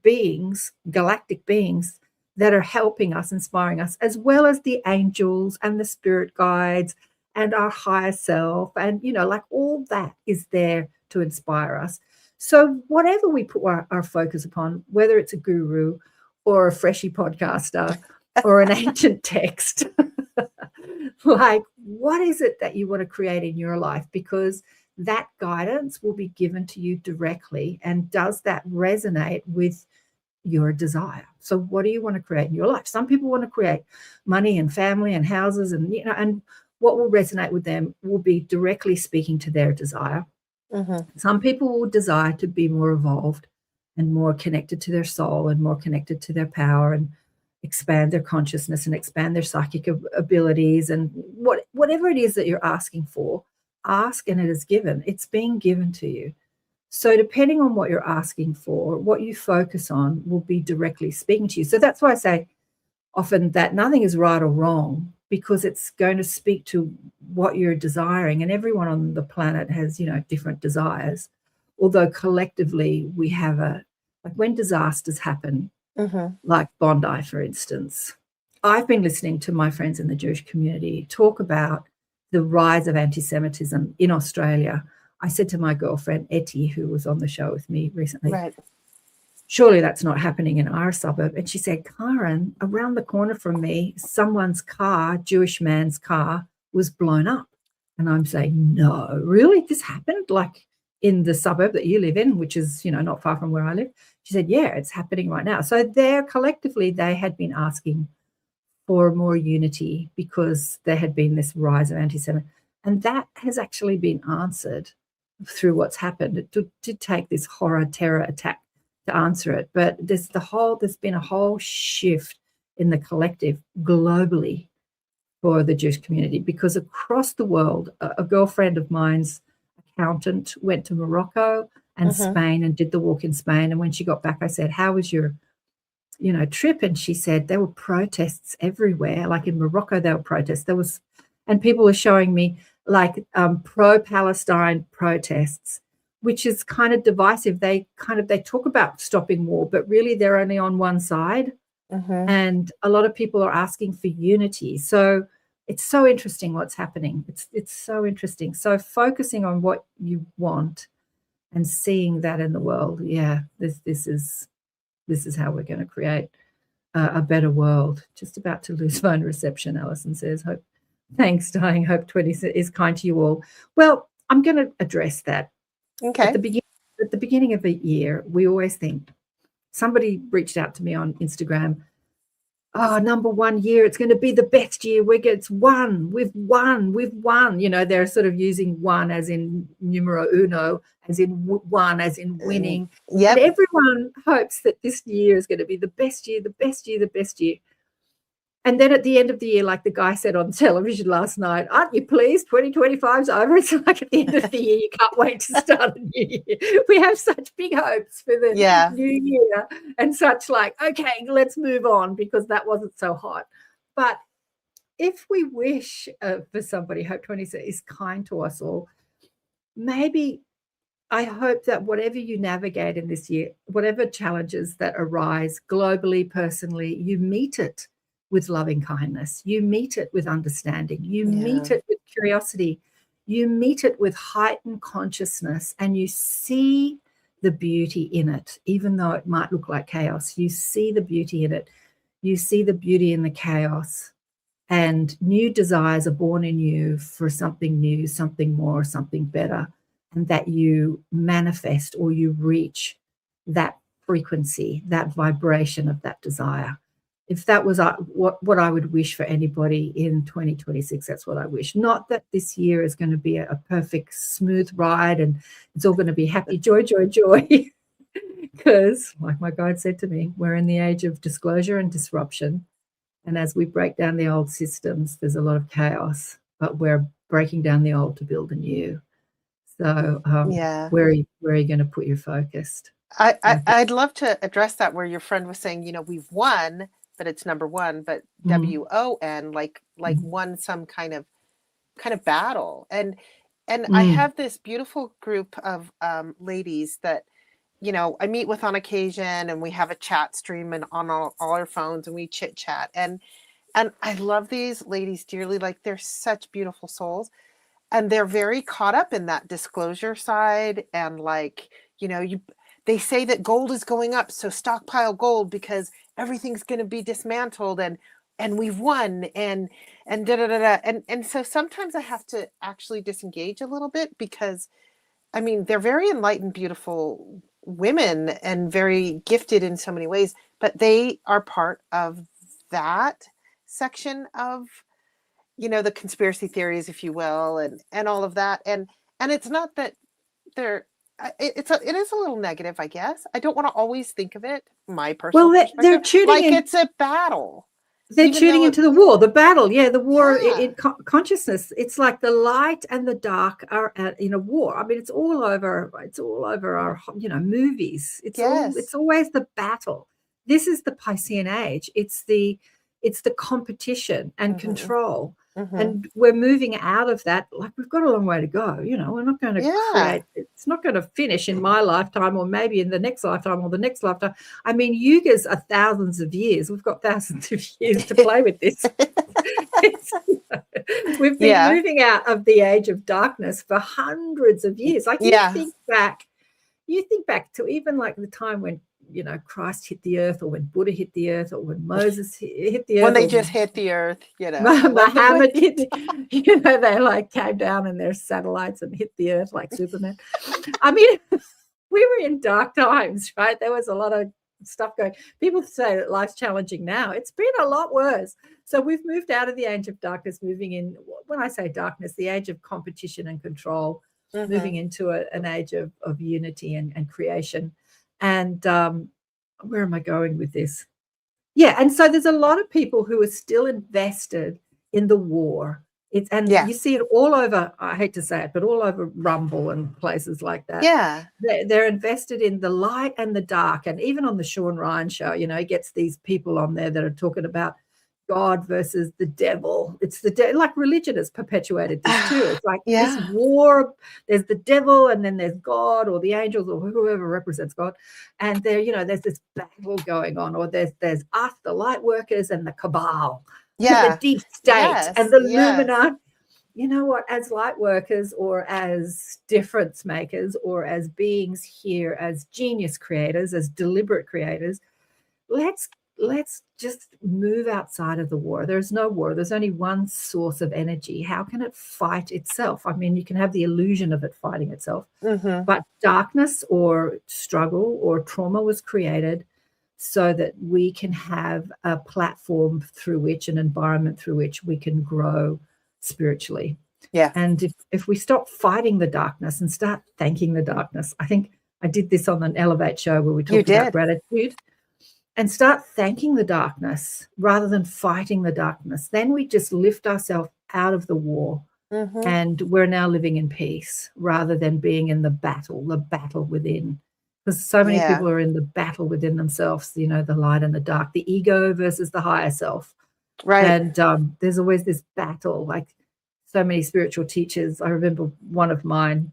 beings, galactic beings that are helping us, inspiring us, as well as the angels and the spirit guides and our higher self. And, like all that is there to inspire us. So whatever we put our focus upon, whether it's a guru or a freshy podcaster or an ancient text, like what is it that you want to create in your life? Because that guidance will be given to you directly. And does that resonate with your desire? So what do you want to create in your life? Some people want to create money and family and houses, and and what will resonate with them will be directly speaking to their desire. Some people will desire to be more evolved and more connected to their soul and more connected to their power and expand their consciousness and expand their psychic abilities. And whatever it is that you're asking for, ask and it is given. It's being given to you. So depending on what you're asking for, what you focus on will be directly speaking to you. So that's why I say often that nothing is right or wrong, because it's going to speak to what you're desiring. And everyone on the planet has, different desires. Although collectively we have like when disasters happen, like Bondi, for instance, I've been listening to my friends in the Jewish community talk about the rise of anti-Semitism in Australia. I said to my girlfriend, Etty, who was on the show with me recently, surely that's not happening in our suburb. And she said, Karen, around the corner from me, someone's car, Jewish man's car, was blown up. And I'm saying, no, really? This happened? Like in the suburb that you live in, which is, not far from where I live? She said, yeah, it's happening right now. So collectively, they had been asking for more unity because there had been this rise of anti-Semitism. And that has actually been answered through what's happened. It did take this terror attack to answer it. But there's been a whole shift in the collective globally for the Jewish community, because across the world, a girlfriend of mine's accountant went to Morocco and Spain and did the walk in Spain. And when she got back, I said, how was your trip? And she said there were protests everywhere. Like in Morocco, there were protests. And people were showing me like pro-Palestine protests, which is kind of divisive. They talk about stopping war, but really they're only on one side. And a lot of people are asking for unity. So it's so interesting what's happening. It's so interesting. So focusing on what you want and seeing that in the world. Yeah, this is how we're going to create a better world. Just about to lose phone reception, Alison says. Thanks, dying. Hope 20 is kind to you all. Well, I'm going to address that. Okay. At the beginning of a year, we always think, somebody reached out to me on Instagram, number 1 year, it's going to be the best year. We've won. They're sort of using one as in numero uno, as in one, as in winning. Yep. And everyone hopes that this year is going to be the best year, the best year, the best year. And then at the end of the year, like the guy said on television last night, aren't you pleased? 2025's over. It's like at the end of the year, you can't wait to start a new year. We have such big hopes for the new year and such like, okay, let's move on because that wasn't so hot. But if we wish for somebody, Hope 26 is kind to us all, maybe I hope that whatever you navigate in this year, whatever challenges that arise globally, personally, you meet it with loving kindness. You meet it with understanding. You meet it with curiosity. You meet it with heightened consciousness, and you see the beauty in it, even though it might look like chaos. You see the beauty in it. You see the beauty in the chaos, and new desires are born in you for something new, something more, something better, and that you manifest or you reach that frequency, that vibration of that desire. If that was what I would wish for anybody in 2026, that's what I wish. Not that this year is going to be a perfect, smooth ride and it's all going to be happy, joy, joy, joy. Because, like my guide said to me, we're in the age of disclosure and disruption. And as we break down the old systems, there's a lot of chaos, but we're breaking down the old to build the new. So where are you going to put your focus? I'd love to address that, where your friend was saying, we've won, but it's number one, but WON, like won some kind of battle. And I have this beautiful group of ladies that, I meet with on occasion, and we have a chat stream and on all our phones, and we chit chat. And I love these ladies dearly. Like, they're such beautiful souls, and they're very caught up in that disclosure side. And like, they say that gold is going up, so stockpile gold because everything's going to be dismantled and we've won and da da da da. And so sometimes I have to actually disengage a little bit, because I mean, they're very enlightened, beautiful women and very gifted in so many ways, but they are part of that section of, the conspiracy theories, if you will, and all of that. And it's not that it is a little negative, I guess. I don't want to always think of it, my personal perspective, they're tuning like in. It's a battle. They're tuning into the war, the battle. Yeah, the war in consciousness. It's like the light and the dark are in a war. I mean, it's all over. It's all over our, movies. It's always the battle. This is the Piscean age. It's the competition and control. And we're moving out of that. Like, we've got a long way to go. We're not going to create. It's not going to finish in my lifetime, or maybe in the next lifetime or the next lifetime. I mean, yugas are thousands of years. We've got thousands of years to play with this. We've been moving out of the age of darkness for hundreds of years. Like, you think back to even like the time when Christ hit the earth, or when Buddha hit the earth, or when Moses hit the earth. When they just hit the earth, Muhammad hit they like came down in their satellites and hit the earth like Superman. I mean, we were in dark times, right? There was a lot of stuff going. People say that life's challenging now. It's been a lot worse. So we've moved out of the age of darkness, moving in, when I say darkness, the age of competition and control, moving into an age of unity and creation. And where am I going with this? Yeah, and so there's a lot of people who are still invested in the war. You see it all over, I hate to say it, but all over Rumble and places like that. Yeah. They're invested in the light and the dark. And even on the Sean Ryan show, he gets these people on there that are talking about God versus the devil. It's like religion has perpetuated this too. It's like this war. There's the devil, and then there's God or the angels or whoever represents God, and there's this battle going on. Or there's us, the light workers, and the cabal, the deep state, and the Illuminati. You know what? As light workers, or as difference makers, or as beings here, as genius creators, as deliberate creators, let's just move outside of the war. There's no war. There's only one source of energy. How can it fight itself? I mean, you can have the illusion of it fighting itself, but darkness or struggle or trauma was created so that we can have a platform through which, an environment through which we can grow spiritually. Yeah. And if we stop fighting the darkness and start thanking the darkness, I think I did this on an Elevate show where we talked about gratitude. And start thanking the darkness rather than fighting the darkness. Then we just lift ourselves out of the war, and we're now living in peace rather than being in the battle within. Because so many people are in the battle within themselves, the light and the dark, the ego versus the higher self. Right. And there's always this battle, like so many spiritual teachers. I remember one of mine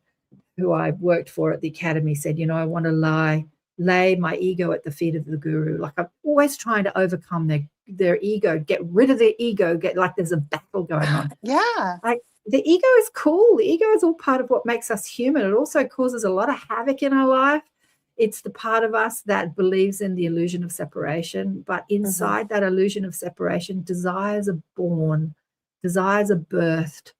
who I worked for at the academy said, I want to lay my ego at the feet of the guru. Like, I'm always trying to overcome their ego, get rid of their ego, get like there's a battle going on. Yeah. Like, the ego is cool. The ego is all part of what makes us human. It also causes a lot of havoc in our life. It's the part of us that believes in the illusion of separation, but inside that illusion of separation, desires are born, desires are birthed.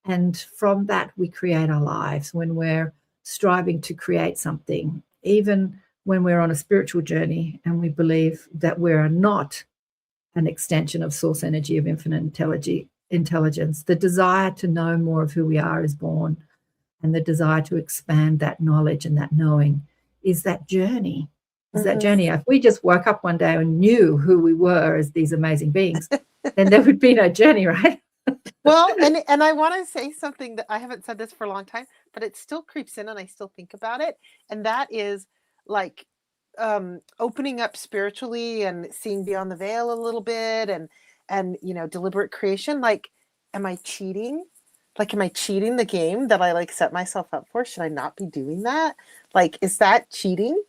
And from that, we create our lives when we're striving to create something, even when we're on a spiritual journey and we believe that we are not an extension of source energy of infinite intelligence. The desire to know more of who we are is born, and the desire to expand that knowledge and that knowing is that journey. If we just woke up one day and knew who we were as these amazing beings, then there would be no journey, right? Well, and I want to say something that I haven't said this for a long time, but it still creeps in and I still think about it. And that is like opening up spiritually and seeing beyond the veil a little bit, and deliberate creation. Like, am I cheating? Like, am I cheating the game that I like set myself up for? Should I not be doing that? Like, is that cheating?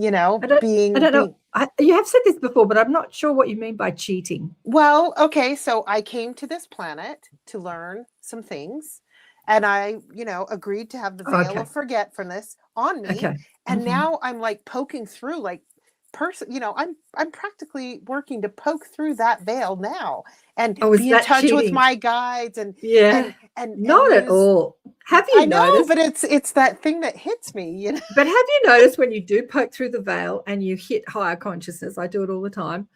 I don't know. You have said this before, but I'm not sure what you mean by cheating. Well, okay. So I came to this planet to learn some things, and I, agreed to have the veil of forgetfulness on me. Okay. And now I'm like poking through, like, I'm practically working to poke through that veil now and be in touch with my guides and not at all. Have you noticed? But it's that thing that hits me, But have you noticed when you do poke through the veil and you hit higher consciousness? I do it all the time.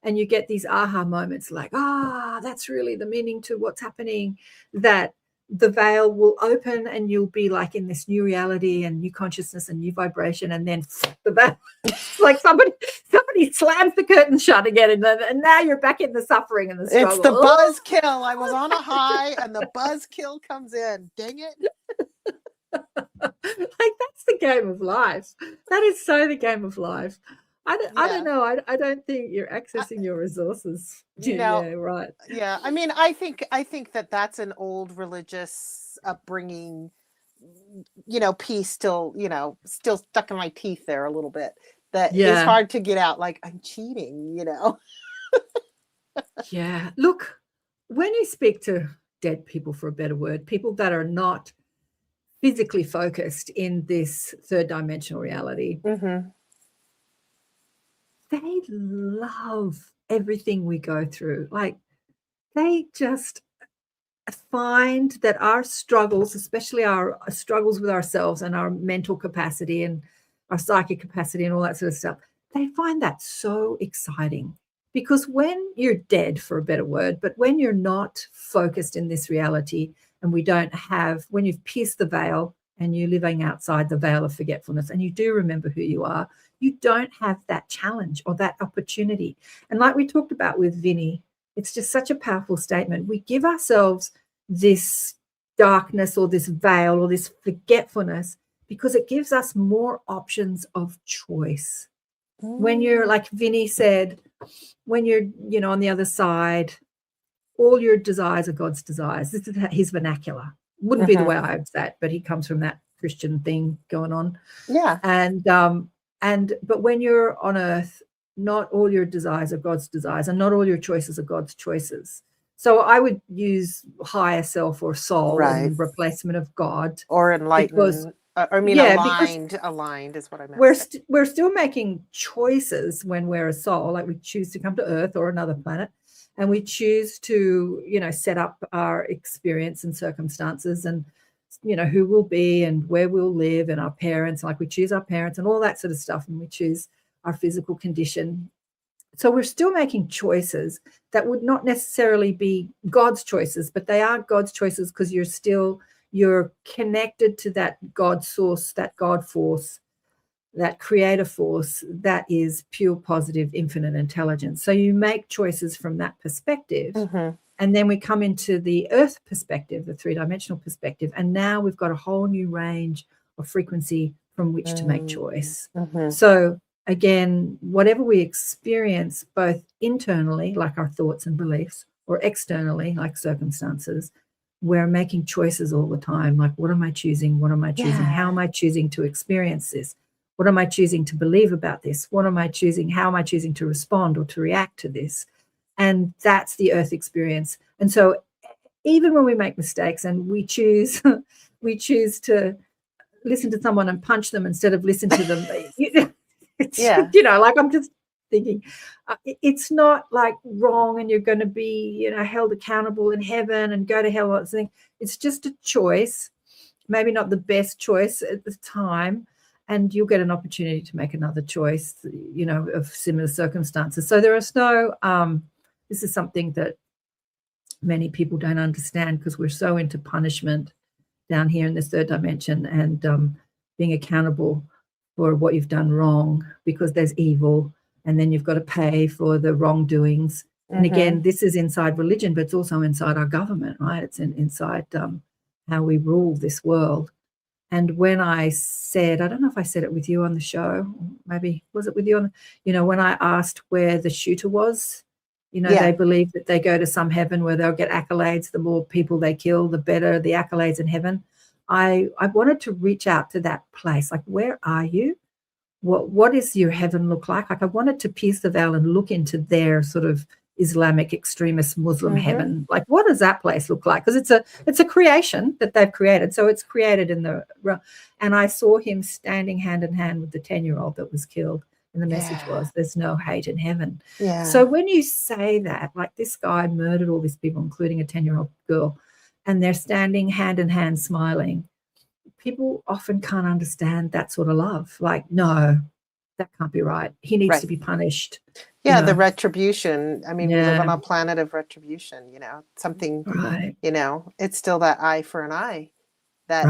And you get these aha moments like, that's really the meaning to what's happening, that the veil will open and you'll be like in this new reality and new consciousness and new vibration, and then the veil, like somebody slams the curtain shut again, and now you're back in the suffering and the struggle. It's the buzz kill. I was on a high and the buzz kill comes in. Dang it. Like, that's the game of life. That is so the game of life. I don't know. I don't think you're accessing your resources. Yeah, right. Yeah. I mean, I think that that's an old religious upbringing, piece still stuck in my teeth there a little bit. That is hard to get out. Like, I'm cheating, Yeah. Look, when you speak to dead people, for a better word, people that are not physically focused in this third dimensional reality, they love everything we go through. Like, they just find that our struggles, especially our struggles with ourselves and our mental capacity and our psychic capacity and all that sort of stuff, they find that so exciting. Because when you're dead, for a better word, but when you're not focused in this reality, and when you've pierced the veil and you're living outside the veil of forgetfulness and you do remember who you are, you don't have that challenge or that opportunity. And like we talked about with Vinny, it's just such a powerful statement. We give ourselves this darkness or this veil or this forgetfulness because it gives us more options of choice. When you're, like Vinny said, when you're, on the other side, all your desires are God's desires. This is his vernacular. Wouldn't be the way I would say it, but he comes from that Christian thing going on. Yeah. But when you're on earth, not all your desires are God's desires, and not all your choices are God's choices. So I would use higher self or soul in replacement of God. Or enlightened. Aligned is what I meant. We're still making choices when we're a soul, like we choose to come to Earth or another planet, and we choose to, set up our experience and circumstances and, who we'll be and where we'll live and our parents, like we choose our parents and all that sort of stuff, and we choose our physical condition. So we're still making choices that would not necessarily be God's choices, but they are God's choices because you're connected to that God source, that God force, that creator force that is pure, positive, infinite intelligence. So you make choices from that perspective. And then we come into the earth perspective, the three-dimensional perspective. And now we've got a whole new range of frequency from which to make choice. So again, whatever we experience, both internally, like our thoughts and beliefs, or externally, like circumstances, we're making choices all the time. Like, what am I choosing? What am I choosing? Yeah. How am I choosing to experience this? What am I choosing to believe about this? What am I choosing? How am I choosing to respond or to react to this? And that's the earth experience. And so even when we make mistakes and we choose to listen to someone and punch them instead of listen to them, like I'm just thinking, it's not like wrong and you're going to be, held accountable in heaven and go to hell. It's just a choice, maybe not the best choice at the time, and you'll get an opportunity to make another choice, of similar circumstances. So there is no, this is something that many people don't understand because we're so into punishment down here in this third dimension and being accountable for what you've done wrong because there's evil, and then you've got to pay for the wrongdoings. And again, this is inside religion, but it's also inside our government, right? It's inside how we rule this world. And when I said, I don't know if I said it with you on the show, maybe was it with you on, when I asked where the shooter was, they believe that they go to some heaven where they'll get accolades. The more people they kill, the better the accolades in heaven. I wanted to reach out to that place. Like, where are you? What does your heaven look like? Like, I wanted to pierce the veil and look into their sort of Islamic extremist Muslim heaven. Like, what does that place look like? Because it's a creation that they've created. So it's created in the, and I saw him standing hand in hand with the 10-year-old that was killed. And the message was, there's no hate in heaven. Yeah. So when you say that, like, this guy murdered all these people, including a 10-year-old girl, and they're standing hand in hand smiling, people often can't understand that sort of love. Like, no, that can't be right. He needs to be punished. Yeah, the retribution. I mean, we live on a planet of retribution, something, it's still that eye for an eye. That,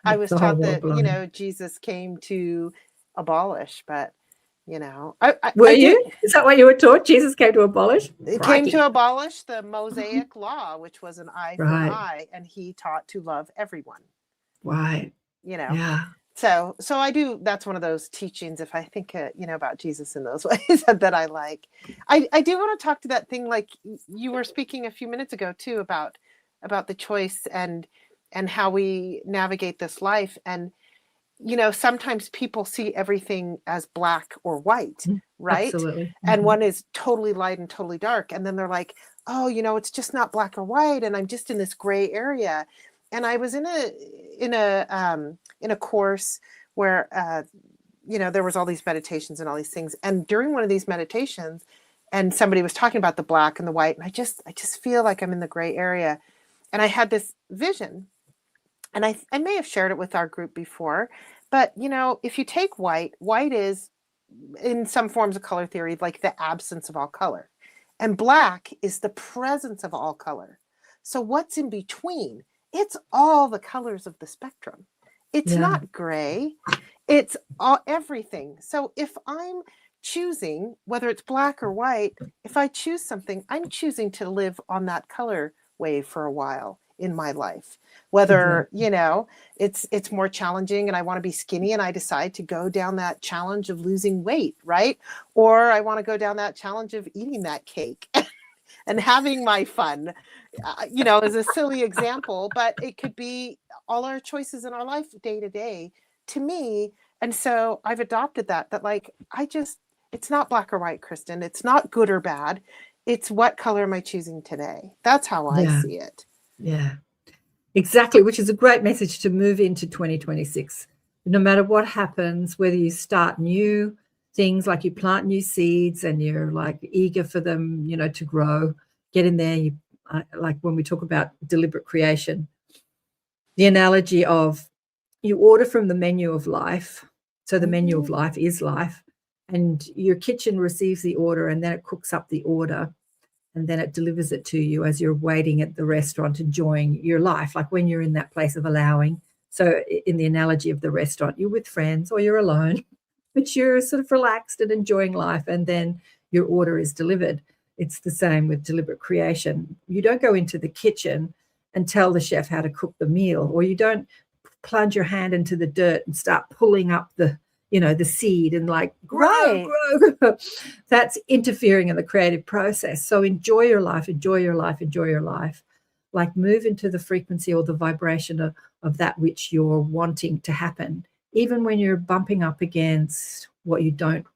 I was taught that, Jesus came to abolish, but, Were you? Is that what you were taught? Jesus came to abolish? It came to abolish the Mosaic law, which was an eye for an eye, and he taught to love everyone. Right. Yeah. So I do, that's one of those teachings, if I think, about Jesus in those ways that I like. I do want to talk to that thing, like you were speaking a few minutes ago too, about the choice and how we navigate this life. And, sometimes people see everything as black or white, right? Absolutely. And one is totally light and totally dark. And then they're like, oh, it's just not black or white. And I'm just in this gray area. And I was in a course where there was all these meditations and all these things. And during one of these meditations, and somebody was talking about the black and the white, and I just feel like I'm in the gray area. And I had this vision, and I may have shared it with our group before, but if you take white is, in some forms of color theory, like the absence of all color. And black is the presence of all color. So what's in between? It's all the colors of the spectrum. It's not gray. It's everything. So if I'm choosing, whether it's black or white, if I choose something, I'm choosing to live on that color wave for a while in my life. Whether, it's more challenging and I want to be skinny and I decide to go down that challenge of losing weight, right? Or I want to go down that challenge of eating that cake and having my fun, as a silly example, but it could be all our choices in our life day to day to me. And so I've adopted that like, it's not black or white, Kristin. It's not good or bad. It's what color am I choosing today? That's how I see it. Yeah, exactly. Which is a great message to move into 2026. No matter what happens, whether you start new things, like you plant new seeds and you're like eager for them, to grow, get in there. Like when we talk about deliberate creation, the analogy of you order from the menu of life. So the menu of life is life, and your kitchen receives the order and then it cooks up the order. And then it delivers it to you as you're waiting at the restaurant, enjoying your life, like when you're in that place of allowing. So in the analogy of the restaurant, you're with friends or you're alone, but you're sort of relaxed and enjoying life, and then your order is delivered. It's the same with deliberate creation. You don't go into the kitchen and tell the chef how to cook the meal, or you don't plunge your hand into the dirt and start pulling up the seed and like grow. That's interfering in the creative process. So enjoy your life. Like move into the frequency or the vibration of that which you're wanting to happen, even when you're bumping up against what you don't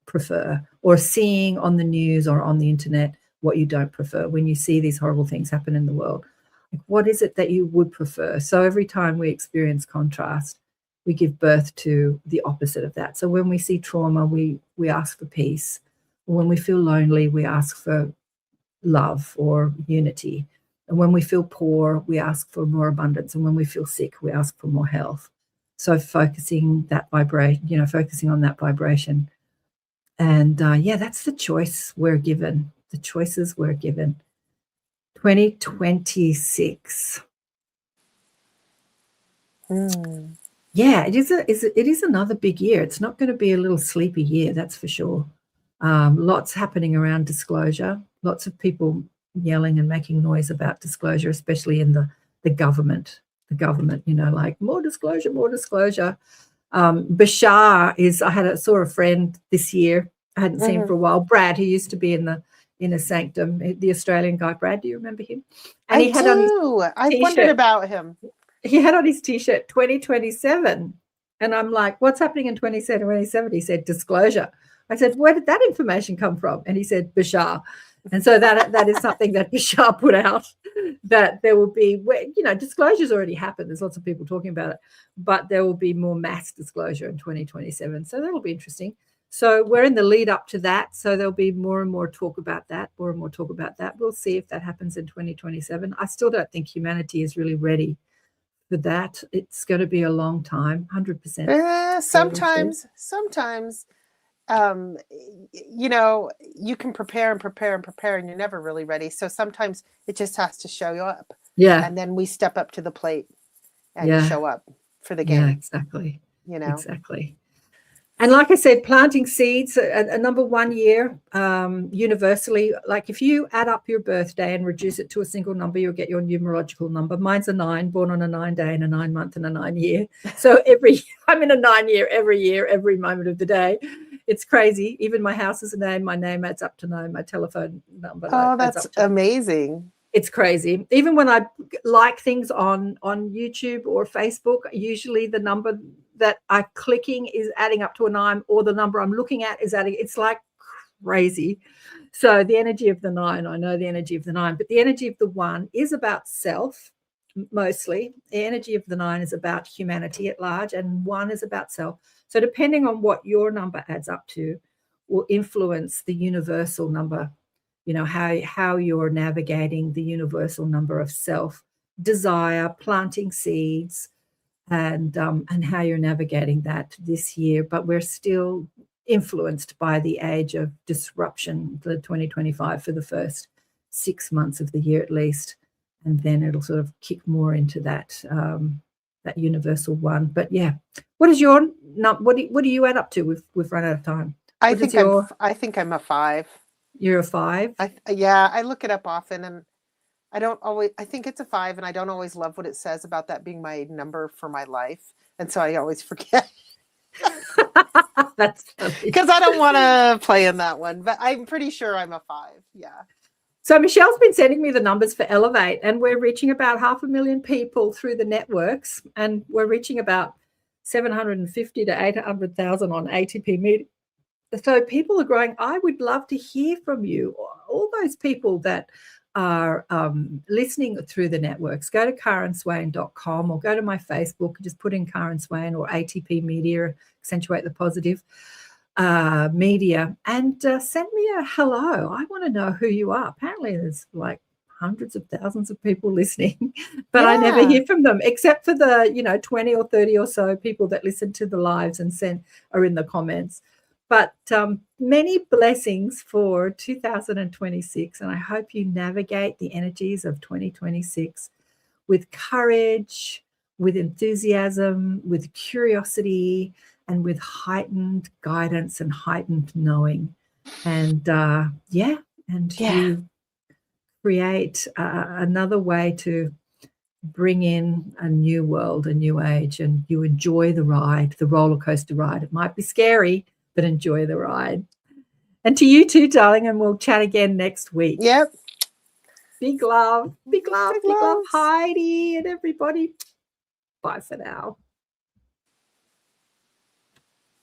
prefer, or seeing on the news or on the internet what you don't prefer. When you see these horrible things happen in the world, like what is it that you would prefer? So every time we experience contrast, we give birth to the opposite of that. So when we see trauma, we ask for peace. When we feel lonely, we ask for love or unity. And when we feel poor, we ask for more abundance. And when we feel sick, we ask for more health. So focusing on that vibration. And that's the choice we're given. The choices we're given. 2026. Yeah, it is another big year. It's not going to be a little sleepy year, that's for sure. Lots happening around disclosure. Lots of people yelling and making noise about disclosure, especially in the government. The government, like more disclosure. Bashar is. I saw a friend this year I hadn't seen for a while. Brad, who used to be in the Inner Sanctum, the Australian guy. Brad, do you remember him? And I do. I wondered about him. He had on his T-shirt 2027. And I'm like, what's happening in 2027? He said, disclosure. I said, where did that information come from? And he said, Bashar. And so that is something that Bashar put out, that there will be, disclosure's already happened. There's lots of people talking about it, but there will be more mass disclosure in 2027. So that'll be interesting. So we're in the lead up to that. So there'll be more and more talk about that, We'll see if that happens in 2027. I still don't think humanity is really ready for that. It's going to be a long time, 100%. Sometimes, you can prepare and you're never really ready. So sometimes it just has to show you up. Yeah. And then we step up to the plate and show up for the game. Yeah, exactly. Exactly. And like I said, planting seeds, a number 1 year, universally, like if you add up your birthday and reduce it to a single number, you'll get your numerological number. Mine's a 9, born on a 9 day and a 9 month and a 9 year. So I'm in a 9 year, every moment of the day. It's crazy. Even my house is a name. My name adds up to 9. My telephone number. Oh, that's amazing. It's crazy. Even when I like things on YouTube or Facebook, usually the number that I'm clicking is adding up to a 9, or the number I'm looking at is adding. It's like crazy. So the energy of the 9, I know the energy of the 9, but the energy of the 1 is about self, mostly. The energy of the 9 is about humanity at large, and 1 is about self. So depending on what your number adds up to will influence the universal number, you know, how you're navigating the universal number of self, desire, planting seeds, and how you're navigating that this year. But we're still influenced by the age of disruption, the 2025, for the first 6 months of the year at least, and then it'll sort of kick more into that that universal one. But yeah, what is your what do you add up to? We've run out of time. I think I'm a 5. You're a 5? Yeah, I look it up often, and I think it's a 5, and I don't always love what it says about that being my number for my life. And so I always forget. That's funny. Because I don't want to play in that one, but I'm pretty sure I'm a 5. Yeah. So Michelle's been sending me the numbers for Elevate, and we're reaching about 500,000 people through the networks, and we're reaching about 750 to 800,000 on ATP media. So people are growing. I would love to hear from you, all those people that are listening through the networks. Go to KarenSwain.com or go to my Facebook, just put in Karen Swain or ATP Media, Accentuate the Positive Media, and send me a hello. I want to know who you are. Apparently there's like hundreds of thousands of people listening, but I never hear from them, except for the 20 or 30 or so people that listen to the lives and are in the comments. But many blessings for 2026, and I hope you navigate the energies of 2026 with courage, with enthusiasm, with curiosity, and with heightened guidance and heightened knowing. And you create another way to bring in a new world, a new age, and you enjoy the ride, the roller coaster ride. It might be scary, but enjoy the ride. And to you too, darling, and we'll chat again next week. Yep. Big love, big love, big love, Heidi and everybody. Bye for now.